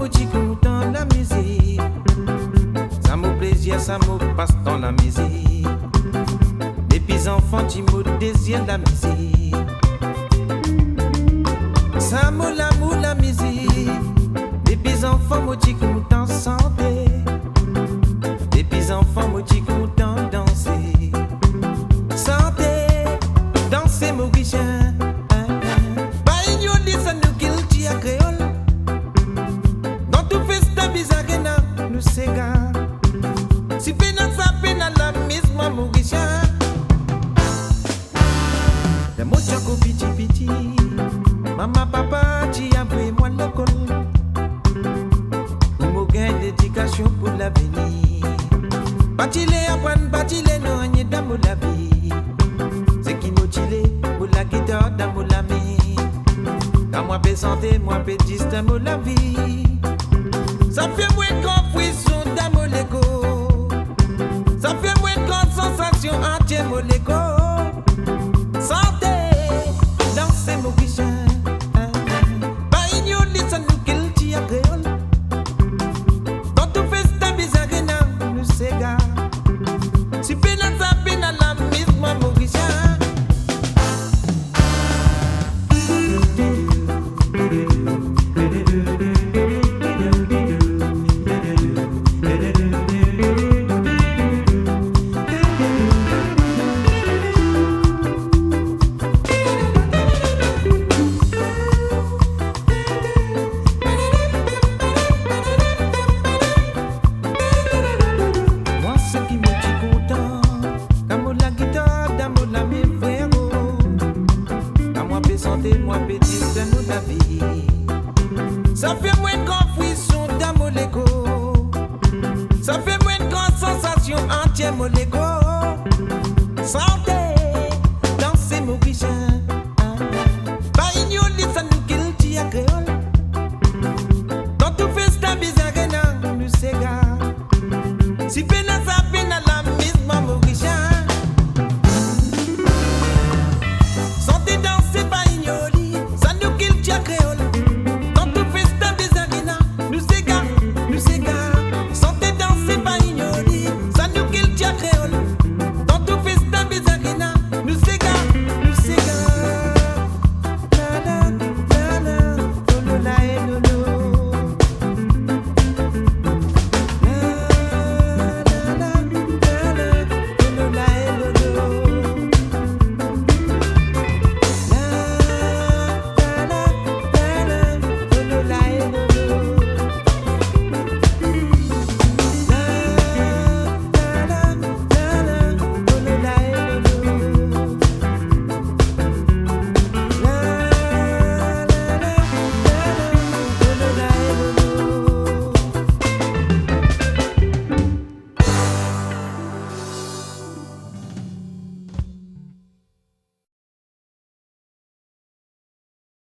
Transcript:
me dit content la musique. Ça me plaisir, ça me passe dans la musique. Depuis enfant, tu me désires la musique. Ça me l'amour la musique. Depuis enfant, me dit content santé. Depuis enfant, me dit content danser. Santé, danser mon guichet. Pas ignorer ça nous qu'il t'y a créole. Dans tout festa bizarre, nous séga. Si peine ça peine la mise, mon guichet. La mocha ko piti piti. Maman, papa, tu as pris moi l'école. Pour me gagner d'éducation pour l'avenir. Batile apprendre, batile non, n'y est dans la vie. C'est qui nous tile pour la guitare dans la vie. Quand moi peux santé, moi peux distinguer la vie. Ça fait moins confusion dans mon égo. Ça fait moins de sensation entière mon égo. Santé, danser mon guichet. Si peine ça peine la mise, moi Maurice. Moi petit c'est nous la vie. Ça fait moins de confusion dans mon égo. Ça fait moins de grande sensation entière mon égo. Santé.